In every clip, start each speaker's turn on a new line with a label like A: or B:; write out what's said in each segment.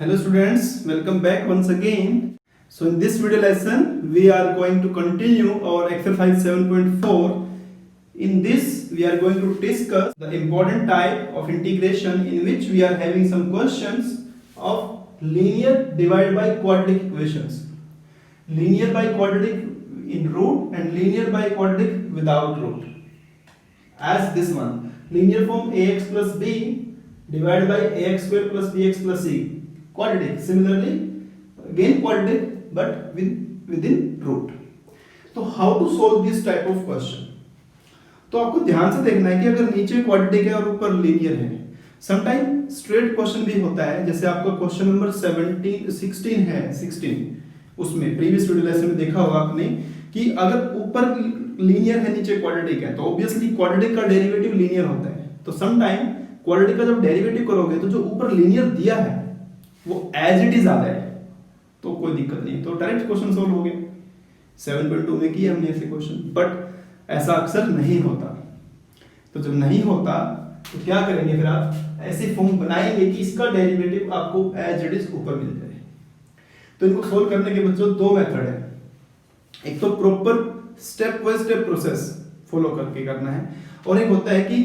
A: Hello students, welcome back once again. So in this video lesson, we are going to continue our exercise 7.4. In this, we are going to discuss the important type of integration in which we are having some questions of linear divided by quadratic equations. Linear by quadratic in root and linear by quadratic without root. As this one, linear form ax plus b divided by ax square plus bx plus c. Quadratic. Similarly, again quadratic but within root. तो how to solve this type of question? तो आपको ध्यान से देखना है कि अगर नीचे क्वाड्रेटिक है और ऊपर लीनियर है, समटाइम स्ट्रेट क्वेश्चन भी होता है. जैसे आपका क्वेश्चन नंबर 16 है, 16 उसमें प्रीवियस वीडियो लेसन में देखा होगा आपने कि अगर ऊपर लीनियर है नीचे क्वाड्रेटिक है तो ऑब्वियसली क्वाड्रेटिक का डेरिवेटिव लीनियर होता है. तो समटाइम क्वाड्रेटिक का जब डेरिवेटिव करोगे तो जो ऊपर लीनियर दिया है वो एज इट इज आता है, तो कोई दिक्कत नहीं. तो डायरेक्ट क्वेश्चन सोल्व हो गए. 7.2 में किया हमने ऐसे क्वेश्चन, बट ऐसा अक्सर नहीं होता. तो जब नहीं होता तो क्या करेंगे, फिर आप ऐसे फॉर्म बनाएंगे कि इसका डेरिवेटिव आपको एज इट इज ऊपर मिल जाए. तो इनको सोल्व करने के बच्चों दो मेथड है. एक तो proper step by step process follow करके करना है, और एक होता है कि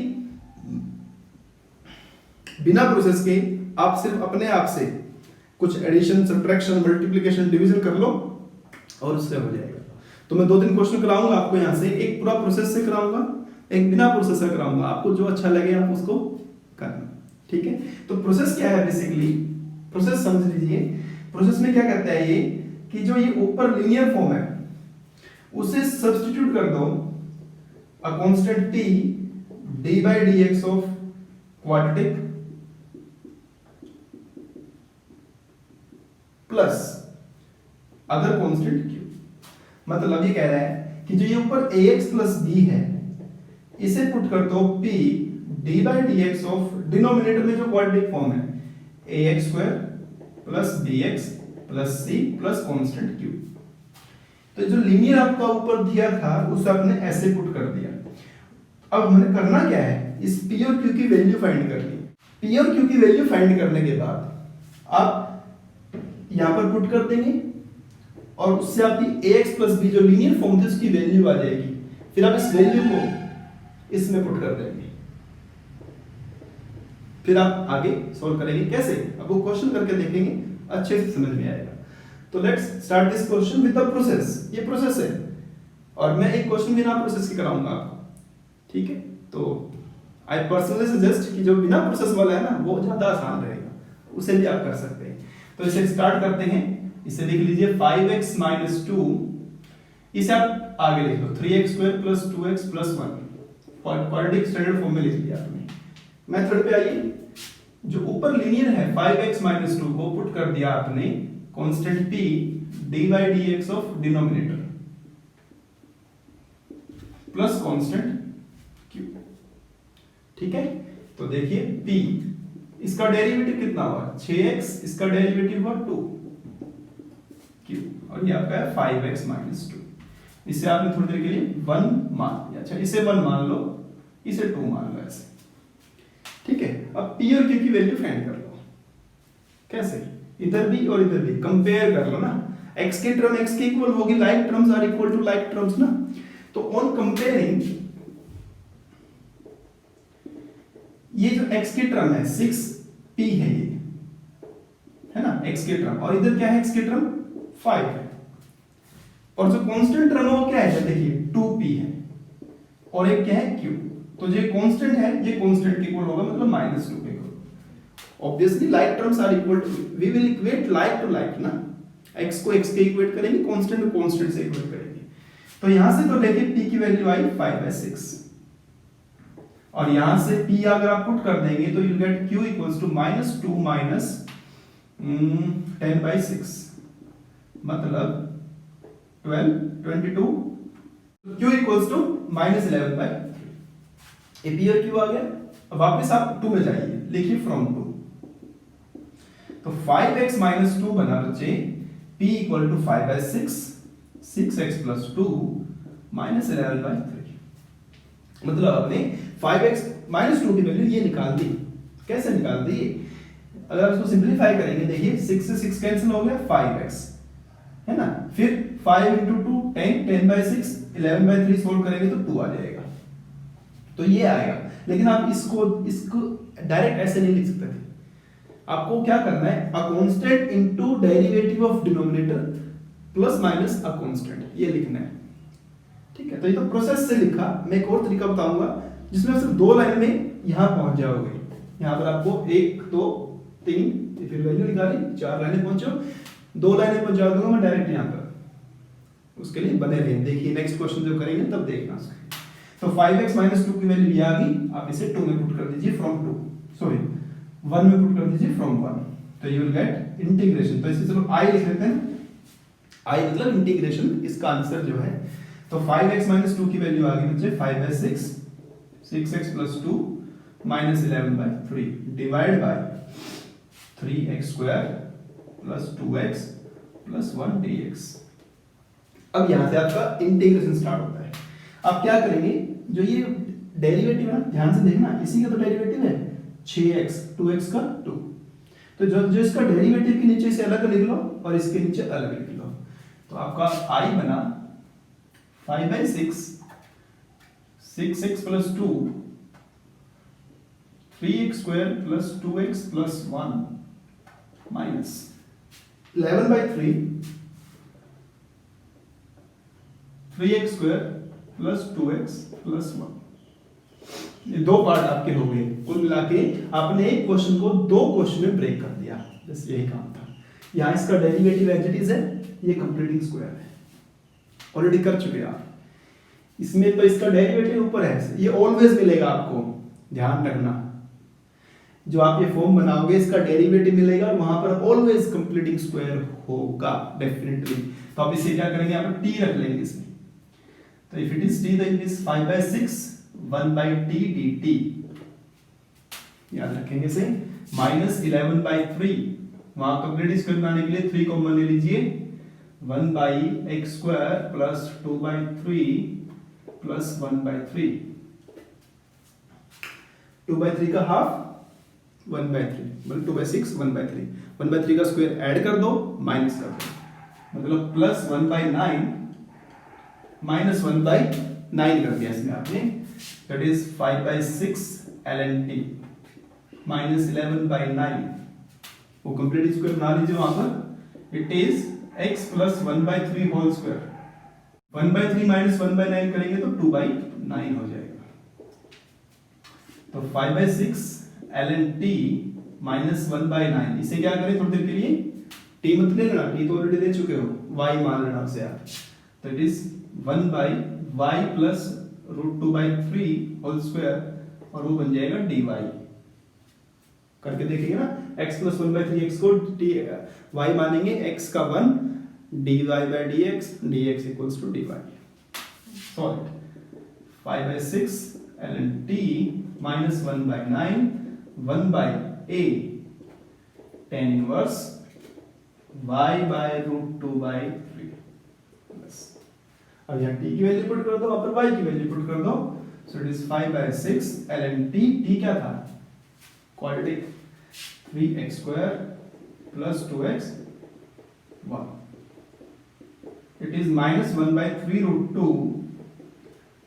A: बिना प्रोसेस के आप सिर्फ अपने आप से कुछ एडिशन, सब्ट्रैक्शन, मल्टीप्लिकेशन, डिवीजन कर लो और उससे हो जाएगा. तो मैं 2-3 क्वेश्चन कराऊंगा आपको यहाँ से, एक पूरा प्रोसेस से कराऊंगा, एक बिना प्रोसेस से कराऊंगा. आपको जो अच्छा लगे आप उसको करना. ठीक है. तो प्रोसेस क्या है, बेसिकली प्रोसेस समझ लीजिए. प्रोसेस में क्या कहता है ये कि जो ये ऊपर लीनियर फॉर्म है उसे सब्स्टिट्यूट कर दो a constant t d by dx of quadratic plus other constant q. मतलब ये कह रहा है कि जो ये ऊपर ax प्लस b है इसे पुट कर दो p d by dx of denominator में जो क्वाड्रेटिक फॉर्म है ax square plus bx plus c plus constant q. तो जो लीनियर आपका ऊपर दिया था उसे आपने ऐसे पुट कर दिया. अब हमें करना क्या है, इस p और q की वैल्यू फाइंड करनी. p और q की वैल्यू फाइंड करने के बाद आप यहां पर पुट कर देंगे और उससे आपकी ax प्लस b जो लीनियर फॉर्म थी उसकी वैल्यू आ जाएगी. फिर आप इस वैल्यू को इसमें पुट कर देंगे. फिर आप आगे सॉल्व करेंगे. कैसे, अब वो क्वेश्चन करके देखेंगे, अच्छे से समझ में आएगा. तो let's start this question with the process. ये प्रोसेस है और मैं एक क्वेश्चन बिना प्रोसेस के कराऊंगा आपको. ठीक है. तो आई पर्सनली सजेस्ट कि जो बिना प्रोसेस वाला है ना वो ज्यादा आसान रहेगा, उसे भी आप कर सकते हैं. तो इसे स्टार्ट करते हैं. इसे लिख लीजिए 5x - 2. इसे आप आगे लिख लो 3x square plus 2x plus 1. Quadratic standard form में लिख लिया आपने. मेथड पे आइए. जो ऊपर लीनियर है 5x - 2 को पुट कर दिया आपने constant p d by dx of denominator plus constant q. ठीक है. तो देखिए p इसका डेरिवेटिव कितना हुआ 6x, इसका डेरिवेटिव हुआ 2q और ये आपका है 5x - 2. इसे आपने थोड़ी देर के लिए 1 मान लिया. अच्छा, इसे 1 मान लो, इसे 2 मान लो, ऐसे. ठीक है. अब p और q की वैल्यू फाइंड कर लो. कैसे, इधर भी और इधर भी कंपेयर कर लो ना. x की टर्म x के इक्वल होगी, like terms are equal to like terms ना. तो ऑन कंपेयरिंग ये जो x की टर्म है 6p है, ये है ना x की टर्म, और इधर क्या है x की टर्म 5 है, और जो कांस्टेंट टर्म है वो क्या है, देखिए 2p है, और एक क्या है q. तो जो कांस्टेंट है ये कांस्टेंट के इक्वल होगा, मतलब -2 के equal. Obviously like terms are equal to, we will equate like to like ना. x को x के इक्वेट करेंगे, कांस्टेंट को कांस्टेंट से इक्वेट करेंगे. तो यहां से तो देखिए p की वैल्यू आई 5/6, और यहां से p अगर आप पुट कर देंगे तो you get q equals to -2 minus 10/6, मतलब 12, 22. q equals to -11/3. ये p और q आ गया. अब वापस आप 2 में जाइए, लिखिए फ्रॉम 2. तो 5x - 2 बना बच्चे p इक्वल टू 5/6, 6x + 2 -11/3. मतलब आपने 5x - 2 की वैल्यू ये निकाल दी. कैसे निकाल दी, अगर आप इसको सिंप्लीफाई करेंगे, देखिए 6 से 6 कैंसिल हो गया, 5x है ना, फिर 5 इंटू 2 10, 10/6, 11/3 सोल्व करेंगे तो 2 आ जाएगा, तो ये आएगा। लेकिन आप इसको डायरेक्ट ऐसे नहीं लिख सकते थे, आपको क्या करना है, a constant into derivative of denominator plus minus a constant, ये लिखना है, ठीक है। तो ये तो प्रोसेस से लिखा, मैं एक और तरीका बताऊंगा जिसमें सिर्फ 2 लाइन में यहां पहुंच जाओगे। यहां पर आपको 1 2 3 फिर वैल्यू निकाली, 4 लाइनें पहुंचो, 2 लाइनें पहुंचा दूंगा मैं डायरेक्ट यहां पर, उसके लिए बने रहिए। देखिए नेक्स्ट क्वेश्चन जो करेंगे तब देखना उसका। तो 5x - 2 की वैल्यू ये आ गई, आप इसे 2 में पुट कर दीजिए फ्रॉम 2, सॉरी 1 में पुट कर दीजिए फ्रॉम 1, तो यू विल गेट इंटीग्रेशन। तो इसे चलो i लिख लेते हैं, i मतलब इंटीग्रेशन, इसका आंसर जो है, तो 5x - 2 की वैल्यू आ गई बच्चे 5/6, 6x + 2 -11/3 divide by 3x² + 2x + 1 dx। अब यहां से आपका इंटीग्रेशन स्टार्ट होता है। आप क्या करेंगे, जो ये डेरिवेटिव है ध्यान से देखना, इसी का तो डेरिवेटिव है 6x, 2x का 2, तो जो इसका डेरिवेटिव के नीचे से अलग लिख लो और इसके नीचे अलग लिख लो, तो आपका i बना 5/6, 6x + 2, 3x² + 2x + 1 minus 11/3, 3x² + 2x + 1। ये 2 पार्ट आपके हो गए, कुल मिला के आपने एक क्वेश्चन को 2 क्वेश्चन में ब्रेक कर दिया, बस यही काम था। यहाँ इसका डेरिवेटिव एज इट इज है, ये कंप्लीटिंग स्क्वायर है, ऑलरेडी कर चुके आप। इसमें तो इसका डेरिवेटिव ऊपर है, ये ऑलवेज मिलेगा आपको, ध्यान रखना। जो आप ये फॉर्म बनाओगे इसका डेरिवेटिव मिलेगा और वहां पर ऑलवेज कंप्लीटिंग स्क्वायर होगा डेफिनेटली। तो आप इसे क्या करेंगे, यहाँ पर t रख लेंगे इसमें, तो if it is t then it is 5/6 1/t dt, याद रखेंगे इसे, -11/3, वहां कंप्लीट स्क्वायर बनाने के लिए 3 कॉमन ले लीजिए, 1/x² + 2/3 + 1/3, 2/3 का हाफ 1/3, मतलब 2/6 1/3, 1/3 का स्क्वायर ऐड कर दो, माइनस कर दो, मतलब +1/9 -1/9 कर दिया इसमें आपने, दैट इज 5/6 ln t -11/9, वो कंप्लीट स्क्वायर बना लीजिए वहां पर, it is x + 1/3 whole square, 1/3 - 1/9 करेंगे तो 2/9 हो जाएगा। तो 5/6 ln t -1/9, इसे क्या करें थोड़ी देर के लिए, t मत ले लेना, t तो ऑलरेडी दे चुके हो, y मान लेना उसे आप, तो it is 1/y + √2/3 whole square, और वो बन जाएगा dy। करके देखेंगे ना, x + 1/3, x को y मानेंगे, x का 1, dy/dx, dx = dy। Solve 5/6 ln t -1/9 1/a tan inverse y/√2/3। अब यहाँ t की वैल्यू पुट कर दो, वहां पर y की वैल्यू पुट कर दो, so it is 5/6 ln t क्या था, quadratic, 3x² + 2x 1, it is -1/3√2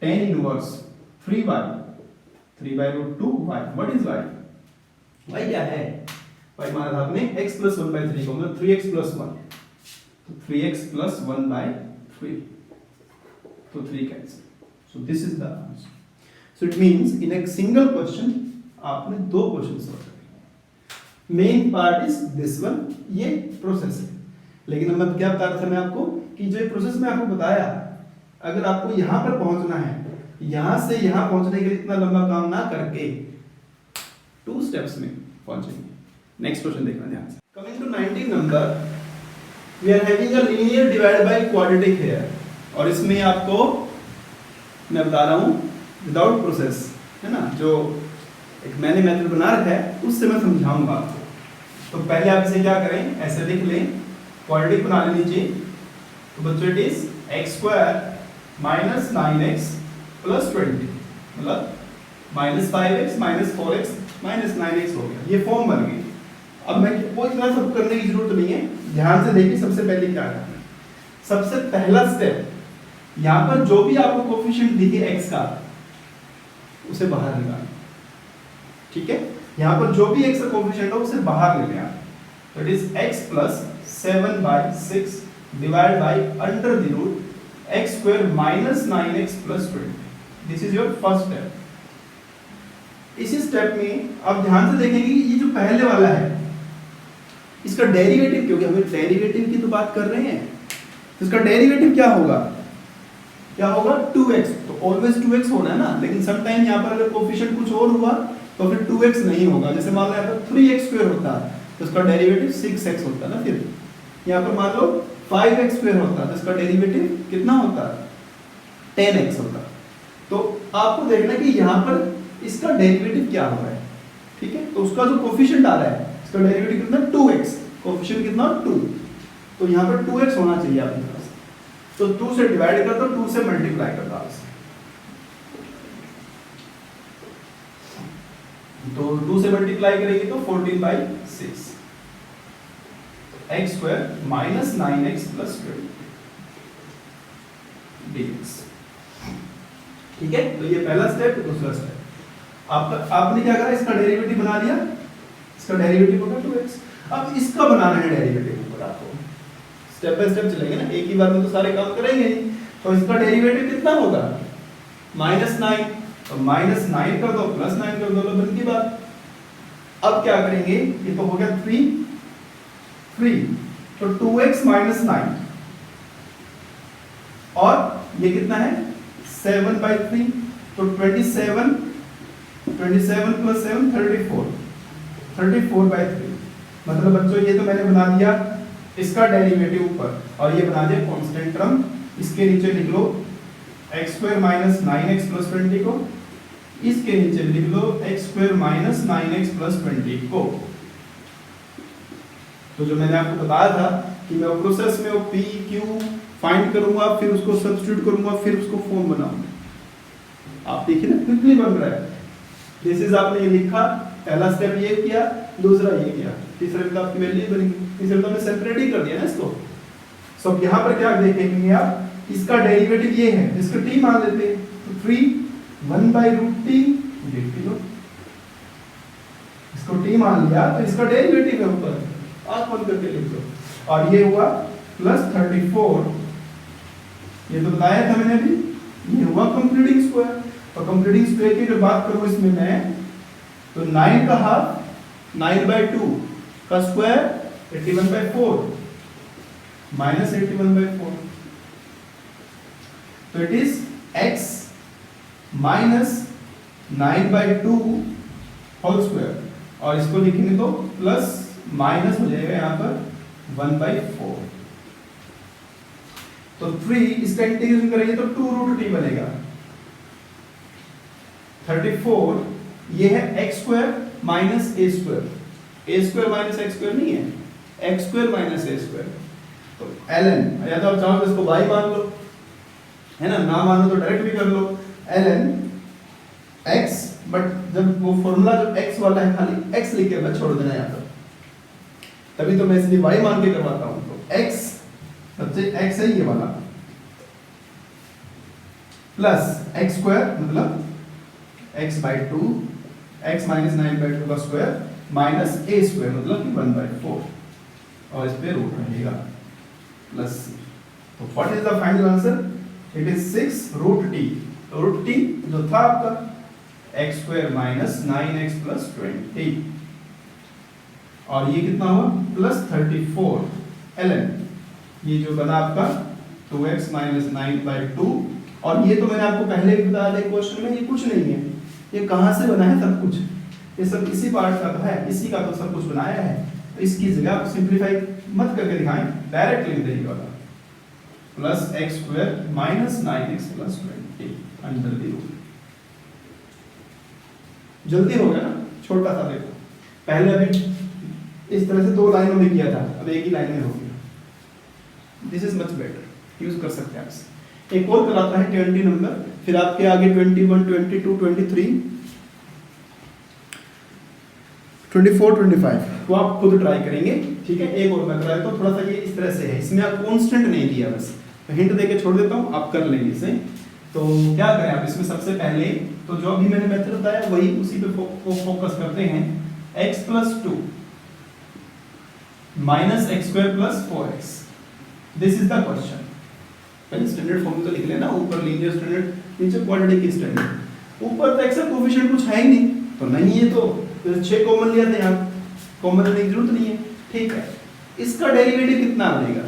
A: tan inverse 3y, 3/√2y, what is y, y क्या है, y माना था आपने x + 1/3 को, मतलब 3x + 1, तो 3x + 1/3, तो 3 cancel, so this is the answer. So it means in a single question आपने 2 क्वेश्चन सॉल्व करे। Main part is this one, ये प्रोसेस है, लेकिन मैं क्या बता रहा था मैं आपको कि जो प्रोसेस में आपको बताया, अगर आपको यहां पर पहुंचना है, यहां से यहां पहुंचने के लिए इतना लंबा काम ना करके 2 स्टेप्स में पहुंचेंगे। नेक्स्ट क्वेश्चन देखना ध्यान से। कमिंग टू 19 नंबर, we are having a linear divide by quadratic here, और इसमें आपको मैं बता रहा हूं विदाउट प्रोसेस, है ना, जो एक मैंने मेथड बना रखा है उससे मैं समझाऊंगा आपको। तो पहले आप इसे क्या करें, ऐसे लिख लें, क्वाड्रेटिक बना लीजिए, तो बच्चों इट इज x² - 9x + 20, मतलब -5x - 4x - 9x हो गया, ये फॉर्म बन गई। अब मैं वो इतना सब करने की जरूरत नहीं है, ध्यान से देखिए सबसे पहले क्या करना है। सबसे पहला स्टेप, यहाँ पर जो भी आपको कोफिशिएंट दिखे x का उसे बाहर निकालना, ठीक है। यहाँ पर जो भी x का कोफिशिएंट हो उसे बाहर ले लेना, तो it is x plus 7/6 divide by under the root x square minus 9x plus 20। This is your first step. इसी स्टेप में आप ध्यान से देखेंगे कि ये जो पहले वाला है इसका डेरिवेटिव, क्योंकि हम डेरिवेटिव की तो बात कर रहे हैं, तो इसका डेरिवेटिव क्या होगा, क्या होगा 2x। तो ऑलवेज 2x होना है ना, लेकिन सम टाइम यहाँ पर अगर कोफिशिएंट कुछ और हुआ तो फिर 2x नहीं होगा। जैसे मान लो यहाँ पर 3x स्क्वायर होता तो इसका डेरिवेटिव 6x होता ना, फिर यहाँ पर मान लो 5x स्क्वायर होता तो इसका डेरिवेटिव कितना होता 10x होता। तो आपको देखना कि यहाँ पर इसका डेरिवेटिव क्या हो रहा है, ठीक है। तो उसका जो कोफिशिएंट आ रहा है इसका डेरिवेटिव कितना 2x, कोफिशिएंट कितना 2, तो यहाँ पर 2x होना चाहिए आपके पास। तो 2 से डिवाइड कर दो, 2 से मल्टीप्लाई कर दो आपसे, तो 2 से मल्टीप्लाई करेंगे तो 14/6 x square minus 9x plus 20 dx, ठीक है। तो ये पहला स्टेप। दूसरा स्टेप आपने क्या करा, इसका डेरिवेटिव बना लिया, इसका डेरिवेटिव होगा 2x। अब इसका बनाना है डेरिवेटिव ऊपर, आपको स्टेप बाय स्टेप चलेंगे ना, एक ही बार में तो सारे काम करेंगे नहीं। तो इसका डेरिवेटिव कितना होगा -9, तो -9 कर दो प्लस 9 कर दो, बन की बात। अब क्या करेंगे, ये तो हो गया 3, तो 2x माइनस 9 और ये कितना है 7/3, तो 27 प्लस 7 34/3। मतलब बच्चों ये तो मैंने बना दिया इसका डेरिवेटिव ऊपर, और ये बना दिया कांस्टेंट टर्म। इसके नीचे लिख लो x square minus 9x plus 20 को, इसके नीचे लिख लो x square minus 9x plus 20 को। तो जो मैंने आपको बताया था कि मैं प्रोसेस में वो p q फाइंड करूंगा, फिर उसको सब्स्टिट्यूट करूंगा, फिर उसको फॉर्म बनाऊंगा। आप देखिए ना क्विकली बन रहा है। दिस इज आपने ये लिखा, पहला स्टेप ये किया, दूसरा ये किया, तीसरे में तो आपकी वैल्यू बनेगी। तीसरे में तो हमने सेपरेट ही कर दिया ना इसको। सो अब यहाँ पर क्या देखेंगे आप, इसका डेरिवेटिव ये है, इसका t मान लेते हैं, तो 3 1/√t dt लो, इसको t मान लिया तो इसका डेरिवेटिव है ऊपर, आंख बंद करके लिख दो। और ये हुआ प्लस 34, ये तो बताया था मैंने अभी, ये हुआ कंप्लीटिंग स्क्वायर। और कंप्लीटिंग स्क्वायर की जब बात करूं इसमें मैं, तो 9 का हाफ 9/2 का स्क्वायर 81/4 माइनस 81/4, तो it is x minus 9/2 whole square, और इसको लिखेंगे तो प्लस माइनस हो जाएगा यहाँ पर 1/4। तो 3 इसका इंटीग्रेशन करेंगे तो 2√t बनेगा। 34 ये है x square minus a square, a square minus x square नहीं है, x square minus a square. तो ln, या तो आप चाहो तो इसको y मान लो, है ना, ना मानो तो डायरेक्ट भी कर लो, ln x, बट जब वो फॉर्मूला जो x वाला है खाली x लिख के बस छोड़ देना यहाँ पर, तभी तो मैं इसलिए y मान के करवाता हूँ। तो x सबसे x है ये वाला, प्लस x स्क्वायर मतलब x/2, x माइनस 9/2 का स्क्वायर माइनस a स्क्वायर मतलब कि 1/4, और इस पे रूट रहेगा प्लस c। तो what is the final answer, it is 6√t। तो √t जो था आपका x square minus 9x plus 20, और ये कितना हुआ प्लस 34 ln, ये जो बना आपका 2x माइनस 9/2। और ये तो मैंने आपको पहले भी बताया था क्वेश्चन में, ये कुछ नहीं है, ये कहाँ से बना है सब कुछ, ये सब इसी पार्ट का तो है, इसी का तो सब कुछ बनाया है। तो इसकी जगह आप सिंपलीफाई मत करके दिखाएं, डायरेक्ट लिख देंगे वाला plus x square minus 9x plus 20 under the root. जल्दी हो गया ना, छोटा सा देखो, पहले अभी इस तरह से 2 लाइनों में किया था, अब एक ही लाइन में हो गया। This is much better, use कर सकते हैं आप। एक और कराता है 20 नंबर, फिर आपके आगे 21, 22, 23। 24 25 तो आप खुद ट्राई करेंगे, ठीक है। एक और मैं करा देता हूँ, थोड़ा सा ये इस तरह से है, इसमें आप कांस्टेंट नहीं दिया, बस हिंट देके छोड़ देता हूँ, आप कर लेंगे इसे। तो क्या करें आप इसमें, सबसे पहले तो जो अभी मैंने मेथड बताया वही उसी पे फोकस करते हैं। x + 2 - x² + 4x, this is the question. पहले स्टैंडर्ड फॉर्म तो लिख लेना, ऊपर लीनियर स्टैंडर्ड, नीचे क्वाड्रेटिक स्टैंडर्ड। ऊपर तो x का कोएफिशिएंट कुछ है ही नहीं, तो नहीं है तो 6 कॉमन लिया था, यहाँ कॉमन लेने की जरूरत नहीं है, ठीक है। इसका डेरिवेटिव कितना बनेगा,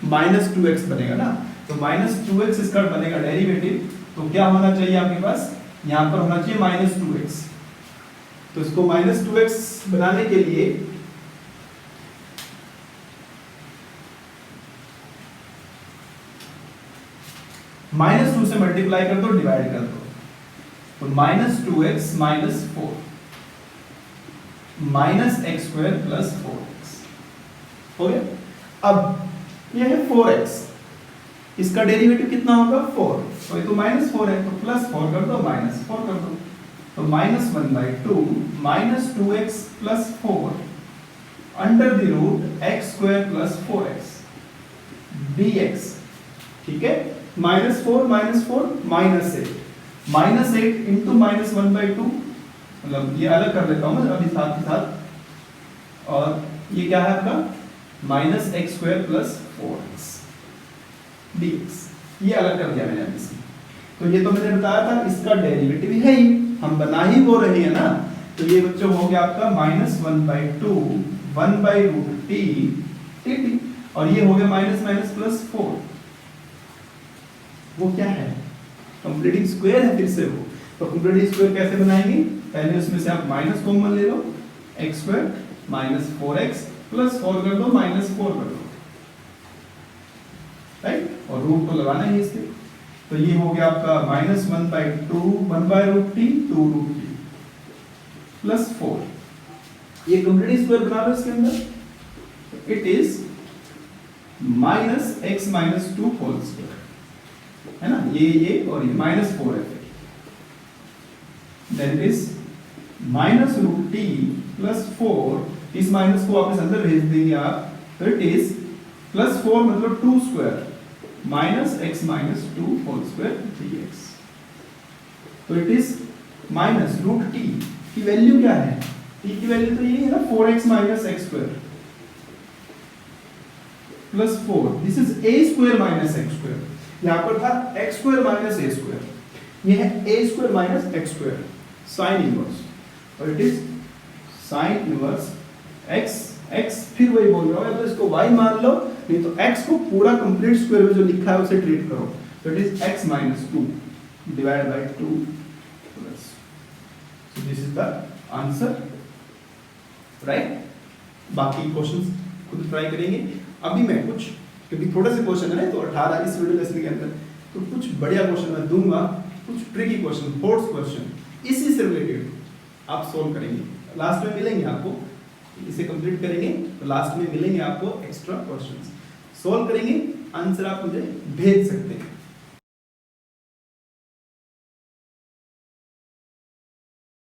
A: -2x बनेगा ना, तो -2x इसका बनेगा डेरिवेटिव। तो क्या होना चाहिए आपके पास, यहाँ पर होना चाहिए -2x। तो इसको -2x बनाने के लिए -2 से मल्टीप्लाई कर दो, डिवाइड कर दो, तो -2x - 4 -x² + 4x हो गया। अब यह है 4x, इसका डेरिवेटिव कितना होगा 4, तो ये तो -4 है, तो +4 कर दो, -4 कर दो, तो -1/2 -2x + 4 √x² + 4x dx, ठीक है। -4 -4 -8 -8 इंटू -1/2, मतलब ये अलग कर लेता हूँ मैं अभी साथ ही साथ, और ये क्या है आपका -x² + 4x dx, ये अलग कर दिया मैंने अभी से। तो ये तो मैंने बताया था इसका डेरिवेटिव है ही, हम बना ही वो रहे हैं ना, तो ये बच्चों हो गया आपका -1/2 1/√t dt, और ये हो गया ++ 4, वो क्या है, कंप्लीटिंग स्क्वायर है फिर से वो। तो कंप्लीटिंग स्क्वायर कैसे बनाएंगे, पहले उसमें से आप माइनस कॉमन ले लो, x² - 4x + 4 कर दो, -4 कर दो, राइट, और रूट तो लगाना ही इसके। तो ये हो गया आपका -1/2 1/√t 2√t + 4, ये कंप्लीटिंग स्क्वायर बना लो इसके अंदर, it is -x - 2 whole square, है ना, ये और ये -4 है, देन इट इज -√t + 4, इस माइनस को वापस अंदर भेज देंगे आप, तो इट इज +4 मतलब 2² -x - 2 होल स्क्वायर dx, तो इट इज -√t की वैल्यू क्या है, t की वैल्यू तो ये है ना 4x - x² + 4, this is a² - x², यहाँ पर था x² - a², ये है a² - x², साइन इनवर्स, और it is sine inverse x फिर वही बोल रहा हूँ, तो इसको y मान लो, नहीं तो x को पूरा कंप्लीट स्क्वायर में जो लिखा है उसे ट्रीट करो, तो it is x - 2 divide by 2 plus, so this is the answer, right. बाकी क्वेश्चंस खुद ट्राई करेंगे। अभी मैं कुछ, क्योंकि थोड़े से क्वेश्चन है तो 18 इस वीडियो लेसन के अंदर, तो कुछ बढ़िया क्वेश्चन मैं दूंगा, कुछ ट्रिकी क्वेश्चन, फोर्स क्वेश्चन, इसी से रिलेटेड आप सोल्व करेंगे। लास्ट में मिलेंगे आपको, इसे कंप्लीट करेंगे तो लास्ट में मिलेंगे आपको एक्स्ट्रा क्वेश्चंस, सोल्व करेंगे, आंसर आप मुझे भेज सकते हैं।